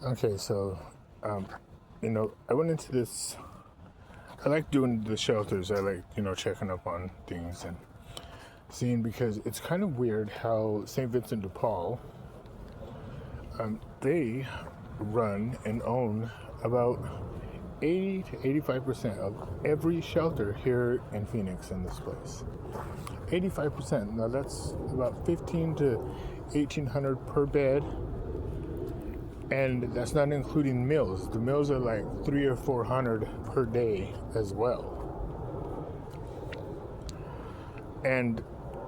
Okay, so, um, I went into this. I like doing the shelters. I like, checking up on things and seeing because it's kind of weird how St. Vincent de Paul, they run and own about 80 to 85% of every shelter here in Phoenix in this place. 85%. Now that's about 15 to 1800 per bed, and that's not including meals. The meals are like 300 or 400 per day as well. And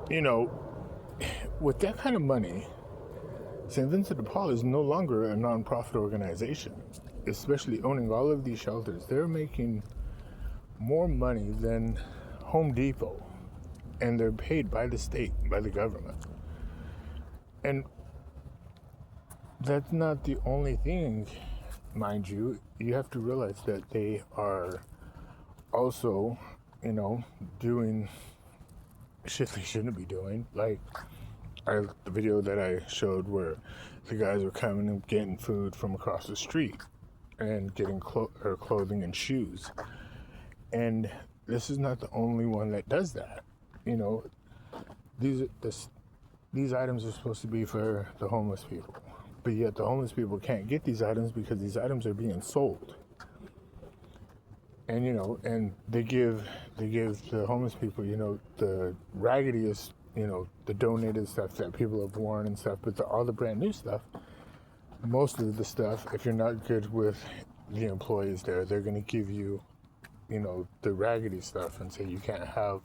you know, with that kind of money, St. Vincent de Paul is no longer a nonprofit organization. Especially owning all of these shelters, they're making more money than Home Depot, and they're paid by the state, by the government. And that's not the only thing, mind you. You have to realize that they are also, doing shit they shouldn't be doing. Like the video that I showed where the guys were coming and getting food from across the street and getting clothing and shoes. And this is not the only one that does that. You know, these this, these items are supposed to be for the homeless people, but yet the homeless people can't get these items because these items are being sold. And and they give the homeless people, the raggediest, the donated stuff that people have worn and stuff, but all the brand new stuff, most of the stuff, if you're not good with the employees there, they're going to give you, the raggedy stuff and say you can't have,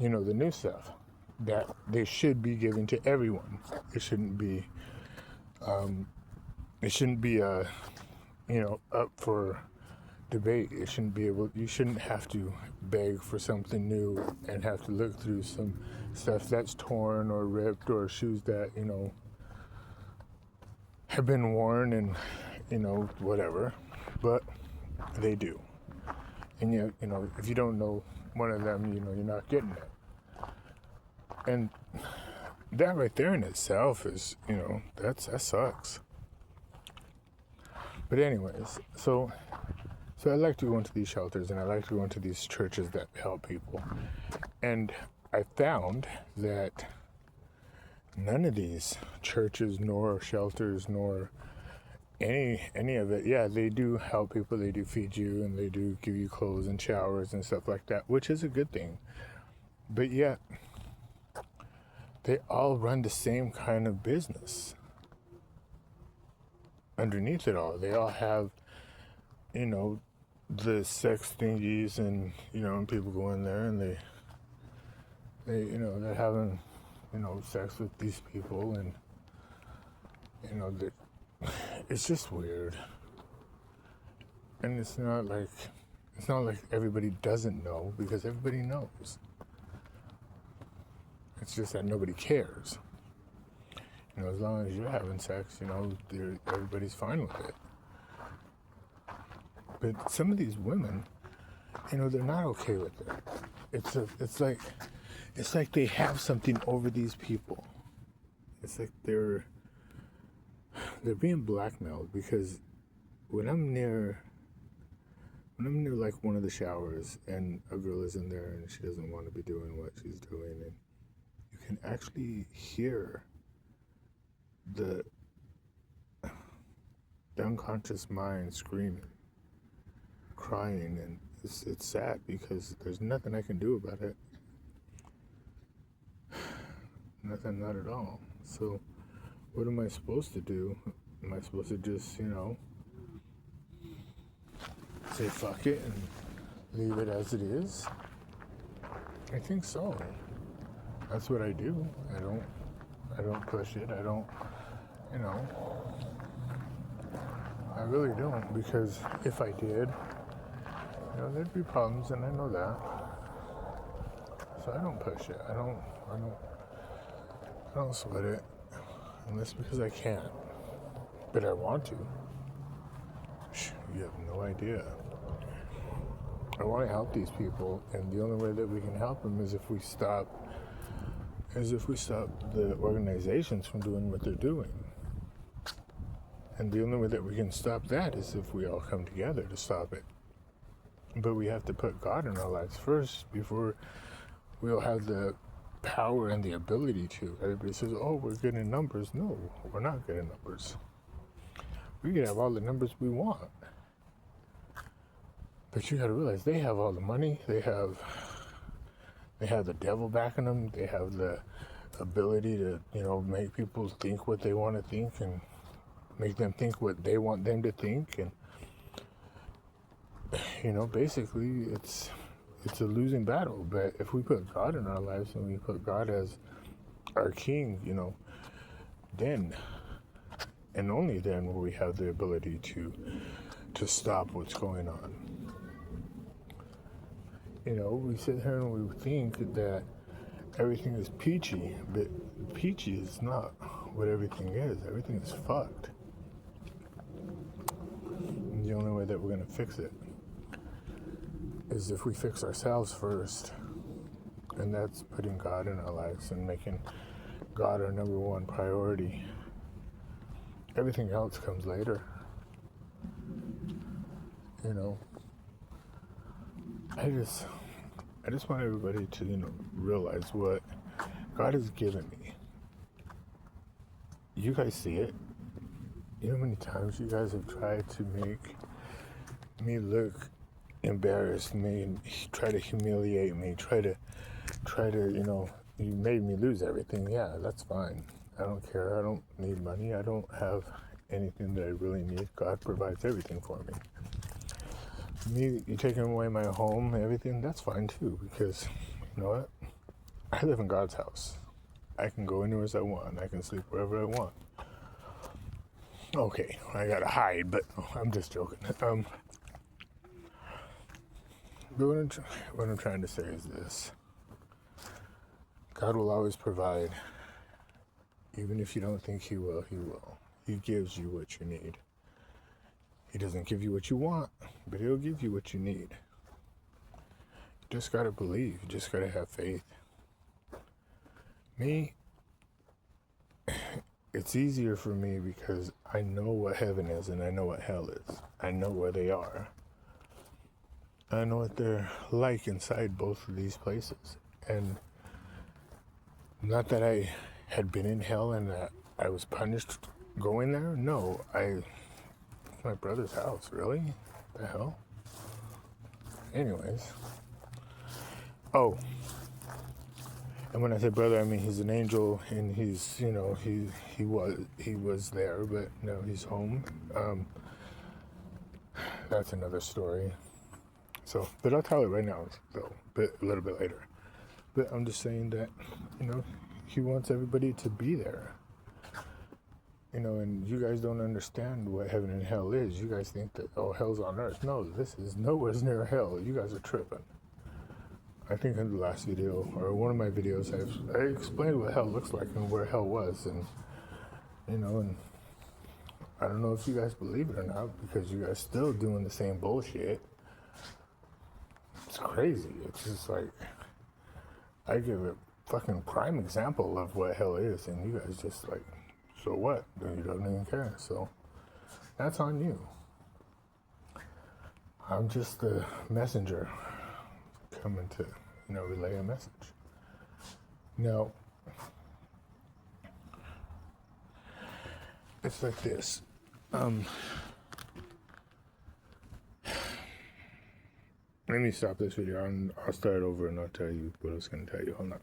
the new stuff that they should be giving to everyone. It shouldn't be, it shouldn't be, up for debate. It shouldn't be able. You shouldn't have to beg for something new and have to look through some stuff that's torn or ripped or shoes that have been worn and whatever. But they do, and yet if you don't know one of them, you're not getting it. And that right there in itself is that sucks. But anyways, so I like to go into these shelters and I like to go into these churches that help people. And I found that none of these churches nor shelters nor any of it, yeah, they do help people, they do feed you and they do give you clothes and showers and stuff like that, which is a good thing. But yet they all run the same kind of business. Underneath it all, they all have, the sex thingies and and people go in there and they're having sex with these people and it's just weird. And it's not like everybody doesn't know, because everybody knows. It's just that nobody cares. As long as you're having sex, everybody's fine with it. But some of these women, they're not okay with it. It's like they have something over these people. It's like they're being blackmailed, because when I'm near like one of the showers and a girl is in there and she doesn't want to be doing what she's doing, and you can actually hear the unconscious mind screaming, crying, and it's sad because there's nothing I can do about it. Nothing, not at all. So what am I supposed to do? Am I supposed to just, say fuck it and leave it as it is? I think so. That's what I do. I don't push it. I don't, I really don't, because if I did, there'd be problems, and I know that. So I don't push it. I don't sweat it, and that's because I can't. But I want to. You have no idea. I want to help these people, and the only way that we can help them is if we stop the organizations from doing what they're doing. And the only way that we can stop that is if we all come together to stop it. But we have to put God in our lives first before we'll have the power and the ability to. Everybody says, oh, we're good in numbers. No, we're not good in numbers. We can have all the numbers we want. But you gotta realize they have all the money, they have the devil backing them, they have the ability to, make people think what they want to think and make them think what they want them to think, and basically it's a losing battle. But if we put God in our lives and we put God as our king, then and only then will we have the ability to stop what's going on. We sit here and we think that everything is peachy, but peachy is not what everything is. Everything is fucked. And the only way that we're going to fix it is if we fix ourselves first. And that's putting God in our lives and making God our number one priority. Everything else comes later. I just want everybody to, realize what God has given me. You guys see it. You know how many times you guys have tried to make me look embarrassed, try to humiliate me, try to, you made me lose everything. Yeah, that's fine. I don't care. I don't need money. I don't have anything that I really need. God provides everything for me. You taking away my home, everything, that's fine too, because you know what? I live in God's house. I can go anywhere I want. I can sleep wherever I want. Okay, I gotta hide, but I'm just joking. But what I'm trying to say is this. God will always provide. Even if you don't think He will, He will. He gives you what you need. He doesn't give you what you want, but He'll give you what you need. You just gotta believe. You just gotta have faith. Me, it's easier for me because I know what heaven is and I know what hell is. I know where they are. I know what they're like inside both of these places. And not that I had been in hell and that I was punished going there. No, it's my brother's house. Really? The hell? Anyways. Oh. And when I say brother, I mean he's an angel, and he's, he was there, but no, he's home. That's another story. So, but I'll tell it right now, though, but a little bit later. But I'm just saying that, he wants everybody to be there. And you guys don't understand what heaven and hell is. You guys think that, hell's on earth. No, this is nowhere near hell. You guys are tripping. I think in the last video, or one of my videos, I explained what hell looks like and where hell was. And, and I don't know if you guys believe it or not, because you guys still doing the same bullshit. It's crazy. It's just like, I give a fucking prime example of what hell is, and you guys just like, so what? You don't even care. So that's on you. I'm just the messenger coming to, relay a message. Now, it's like this. Let me stop this video and I'll start over and I'll tell you what I was going to tell you. Hold on.